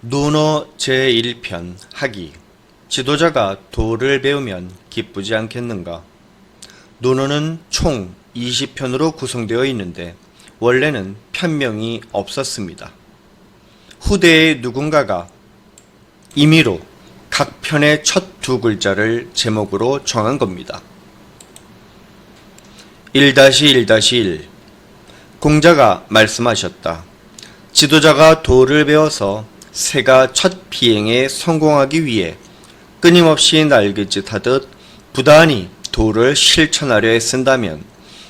논어 제1편 하기. 지도자가 도를 배우면 기쁘지 않겠는가? 논어는 총 20편으로 구성되어 있는데 원래는 편명이 없었습니다. 후대에 누군가가 임의로 각 편의 첫 두 글자를 제목으로 정한 겁니다. 1-1-1 공자가 말씀하셨다. 지도자가 도를 배워서 새가 첫 비행에 성공하기 위해 끊임없이 날갯짓하듯 부단히 도를 실천하려 애쓴다면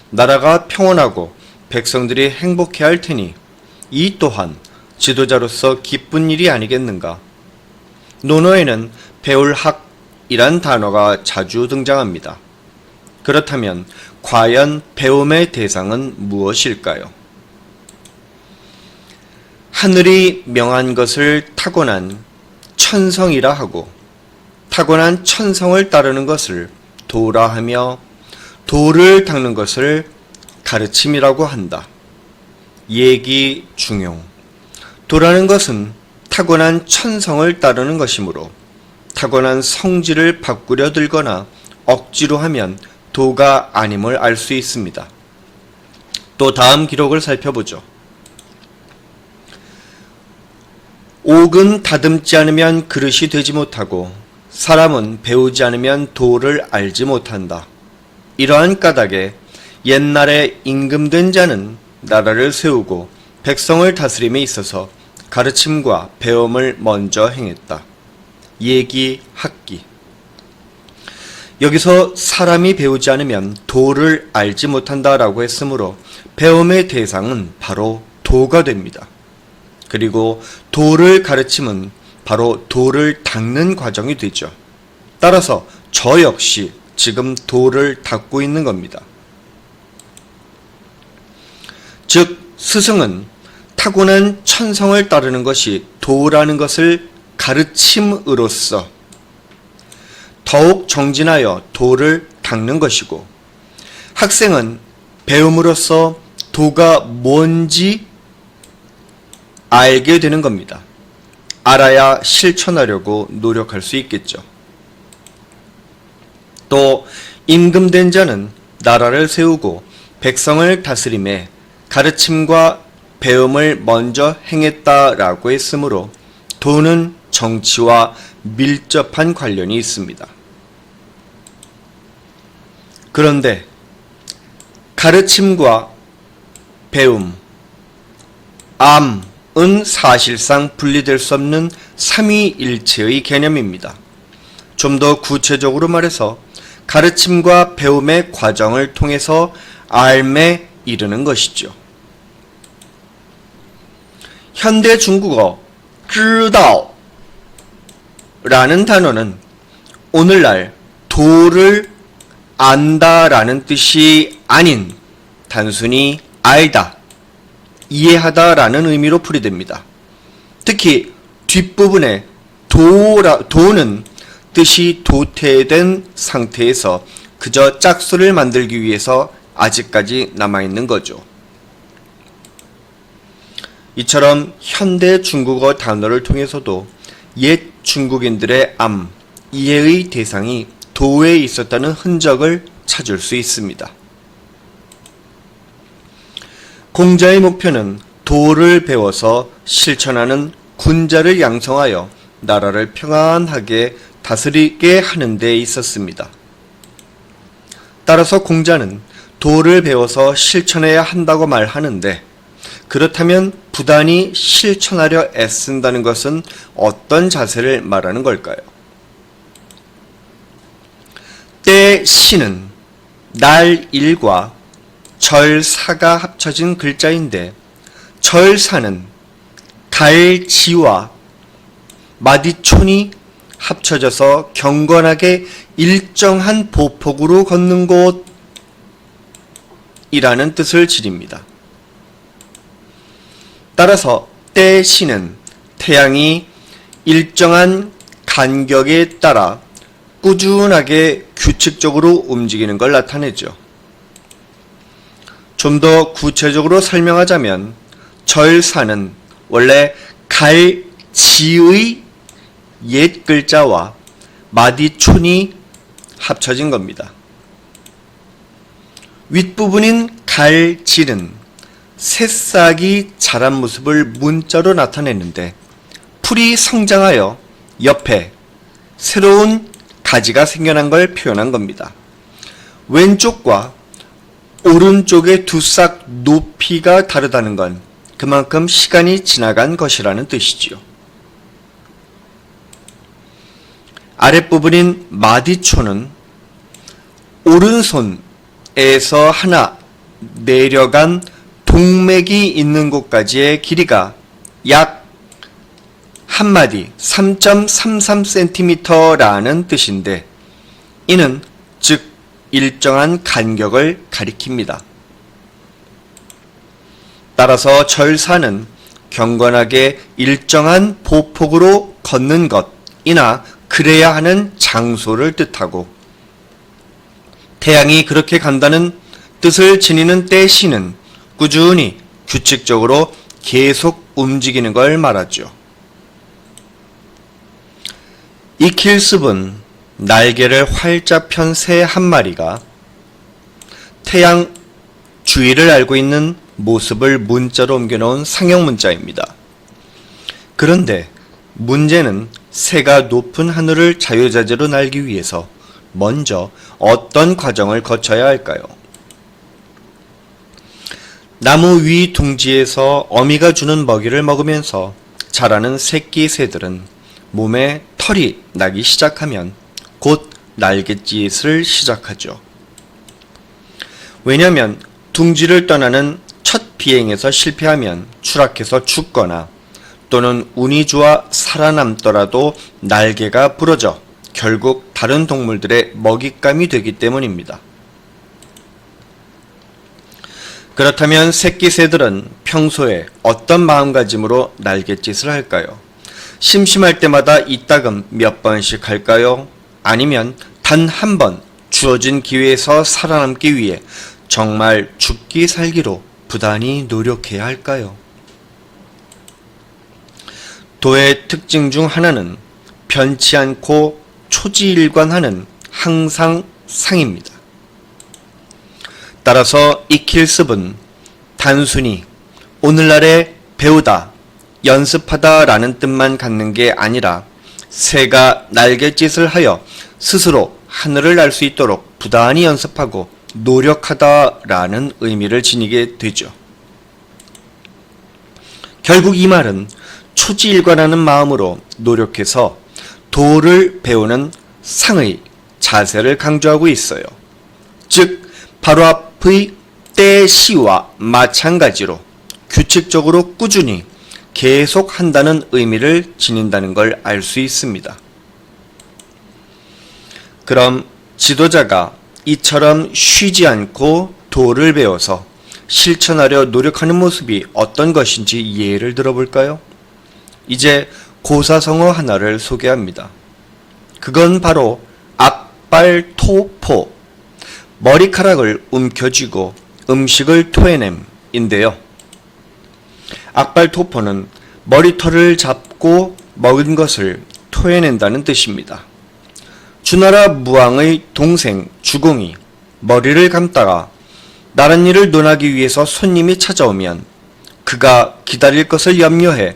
나라가 평온하고 백성들이 행복해할 테니 이 또한 지도자로서 기쁜 일이 아니겠는가. 논어에는 배울 학이란 단어가 자주 등장합니다. 그렇다면 과연 배움의 대상은 무엇일까요? 하늘이 명한 것을 타고난 천성이라 하고 타고난 천성을 따르는 것을 도라 하며 도를 닦는 것을 가르침이라고 한다. 예기 중용. 도라는 것은 타고난 천성을 따르는 것이므로 타고난 성질을 바꾸려 들거나 억지로 하면 도가 아님을 알 수 있습니다. 또 다음 기록을 살펴보죠. 옥은 다듬지 않으면 그릇이 되지 못하고 사람은 배우지 않으면 도를 알지 못한다. 이러한 까닭에 옛날에 임금된 자는 나라를 세우고 백성을 다스림에 있어서 가르침과 배움을 먼저 행했다. 예기, 학기. 여기서 사람이 배우지 않으면 도를 알지 못한다라고 했으므로 배움의 대상은 바로 도가 됩니다. 그리고 도를 가르침은 바로 도를 닦는 과정이 되죠. 따라서 저 역시 지금 도를 닦고 있는 겁니다. 즉 스승은 타고난 천성을 따르는 것이 도라는 것을 가르침으로써 더욱 정진하여 도를 닦는 것이고, 학생은 배움으로써 도가 뭔지 알게 되는 겁니다. 알아야 실천하려고 노력할 수 있겠죠. 또 임금된 자는 나라를 세우고 백성을 다스림에 가르침과 배움을 먼저 행했다라고 했으므로 도는 정치와 밀접한 관련이 있습니다. 그런데 가르침과 배움, 암은 사실상 분리될 수 없는 삼위일체의 개념입니다. 좀 더 구체적으로 말해서 가르침과 배움의 과정을 통해서 알매 이르는 것이죠. 현대 중국어 知道 라는 단어는 오늘날 도를 안다라는 뜻이 아닌 단순히 알다, 이해하다라는 의미로 풀이됩니다. 특히 뒷부분에 도는 뜻이 도태된 상태에서 그저 짝수를 만들기 위해서 아직까지 남아있는 거죠. 이처럼 현대 중국어 단어를 통해서도 옛 중국인들의 이해의 대상이 도에 있었다는 흔적을 찾을 수 있습니다. 공자의 목표는 도를 배워서 실천하는 군자를 양성하여 나라를 평안하게 다스리게 하는 데 있었습니다. 따라서 공자는 도를 배워서 실천해야 한다고 말하는데, 그렇다면 부단히 실천하려 애쓴다는 것은 어떤 자세를 말하는 걸까요? 때시는 날일과 절사가 합쳐진 글자인데, 절사는 달지와 마디촌이 합쳐져서 경건하게 일정한 보폭으로 걷는 곳이라는 뜻을 지닙니다. 따라서 때시는 태양이 일정한 간격에 따라 꾸준하게 규칙적으로 움직이는 걸 나타내죠. 좀 더 구체적으로 설명하자면 절사는 원래 갈 지의 옛 글자와 마디촌이 합쳐진 겁니다. 윗부분인 갈질은 새싹이 자란 모습을 문자로 나타내는데 풀이 성장하여 옆에 새로운 가지가 생겨난 걸 표현한 겁니다. 왼쪽과 오른쪽의 두 싹 높이가 다르다는 건 그만큼 시간이 지나간 것이라는 뜻이지요. 아랫부분인 마디초는 오른손에서 하나 내려간 동맥이 있는 곳까지의 길이가 약 한 마디 3.33cm라는 뜻인데 이는 즉 일정한 간격을 가리킵니다. 따라서 절사는 경건하게 일정한 보폭으로 걷는 것이나 그래야 하는 장소를 뜻하고 태양이 그렇게 간다는 뜻을 지니는 떼시는 꾸준히 규칙적으로 계속 움직이는 걸 말하죠. 이 길습은 날개를 활짝 편 새 한 마리가 태양 주위를 알고 있는 모습을 문자로 옮겨놓은 상형 문자입니다. 그런데 문제는 새가 높은 하늘을 자유자재로 날기 위해서 먼저 어떤 과정을 거쳐야 할까요? 나무 위 둥지에서 어미가 주는 먹이를 먹으면서 자라는 새끼 새들은 몸에 털이 나기 시작하면 곧 날갯짓을 시작하죠. 왜냐하면 둥지를 떠나는 첫 비행에서 실패하면 추락해서 죽거나 또는 운이 좋아 살아남더라도 날개가 부러져 결국 다른 동물들의 먹잇감이 되기 때문입니다. 그렇다면 새끼 새들은 평소에 어떤 마음가짐으로 날갯짓을 할까요? 심심할 때마다 이따금 몇 번씩 할까요? 아니면 단 한 번 주어진 기회에서 살아남기 위해 정말 죽기 살기로 부단히 노력해야 할까요? 도의 특징 중 하나는 변치 않고 초지일관하는 항상 상입니다. 따라서 이 길습은 단순히 오늘날의 배우다, 연습하다 라는 뜻만 갖는 게 아니라 새가 날갯짓을 하여 스스로 하늘을 날 수 있도록 부단히 연습하고 노력하다 라는 의미를 지니게 되죠. 결국 이 말은 초지일관하는 마음으로 노력해서 도를 배우는 상의 자세를 강조하고 있어요. 즉 바로 앞의 떼시와 마찬가지로 규칙적으로 꾸준히 계속 한다는 의미를 지닌다는 걸 알 수 있습니다. 그럼 지도자가 이처럼 쉬지 않고 도를 배워서 실천하려 노력하는 모습이 어떤 것인지 예를 들어볼까요? 이제 고사성어 하나를 소개합니다. 그건 바로 악발토포, 머리카락을 움켜쥐고 음식을 토해냄인데요. 악발토포는 머리털을 잡고 먹은 것을 토해낸다는 뜻입니다. 주나라 무왕의 동생 주공이 머리를 감다가 나랏일을 논하기 위해서 손님이 찾아오면 그가 기다릴 것을 염려해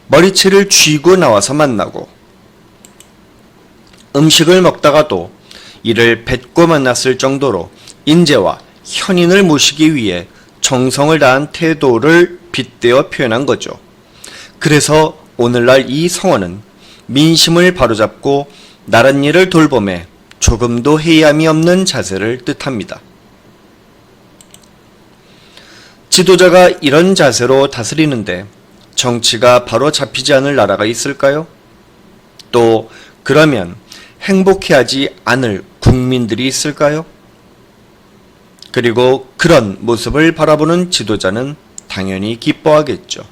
머리채를 쥐고 나와서 만나고 음식을 먹다가도 이를 뱉고 만났을 정도로 인재와 현인을 모시기 위해 정성을 다한 태도를 빗대어 표현한 거죠. 그래서 오늘날 이 성어는 민심을 바로잡고 나랏일을 돌봄에 조금도 해이함이 없는 자세를 뜻합니다. 지도자가 이런 자세로 다스리는데 정치가 바로 잡히지 않을 나라가 있을까요? 또 그러면 행복해하지 않을 국민들이 있을까요? 그리고 그런 모습을 바라보는 지도자는 당연히 기뻐하겠죠.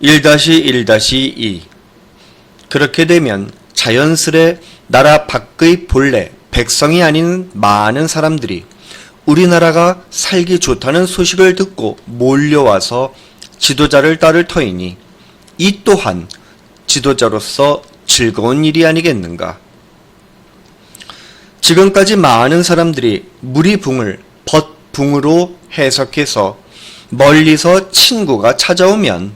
1-1-2 그렇게 되면 자연스레 나라 밖의 본래 백성이 아닌 많은 사람들이 우리나라가 살기 좋다는 소식을 듣고 몰려와서 지도자를 따를 터이니 이 또한 지도자로서 즐거운 일이 아니겠는가. 지금까지 많은 사람들이 무리붕을 벗붕으로 해석해서 멀리서 친구가 찾아오면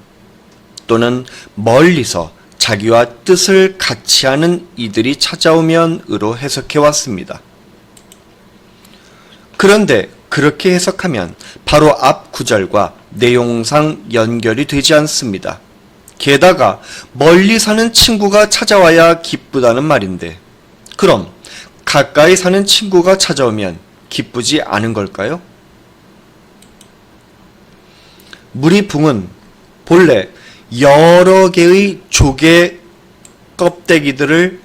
또는 멀리서 자기와 뜻을 같이 하는 이들이 찾아오면으로 해석해 왔습니다. 그런데 그렇게 해석하면 바로 앞 구절과 내용상 연결이 되지 않습니다. 게다가 멀리 사는 친구가 찾아와야 기쁘다는 말인데, 그럼 가까이 사는 친구가 찾아오면 기쁘지 않은 걸까요? 무리붕은 본래 여러 개의 조개 껍데기들을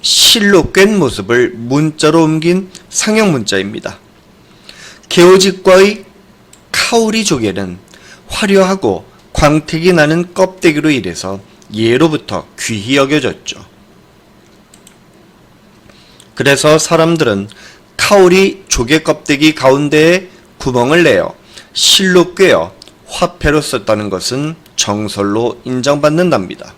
실로 꿰는 모습을 문자로 옮긴 상형 문자입니다. 개오직과의 카우리 조개는 화려하고 광택이 나는 껍데기로 인해서 예로부터 귀히 여겨졌죠. 그래서 사람들은 카우리 조개 껍데기 가운데에 구멍을 내어 실로 꿰어 화폐로 썼다는 것은 정설로 인정받는답니다.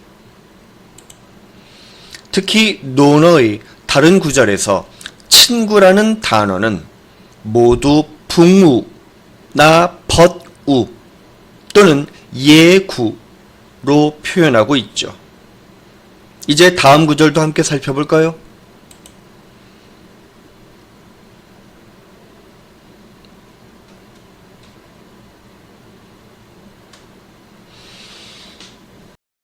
특히 논어의 다른 구절에서 친구라는 단어는 모두 붕우나 벗우 또는 예구로 표현하고 있죠. 이제 다음 구절도 함께 살펴볼까요?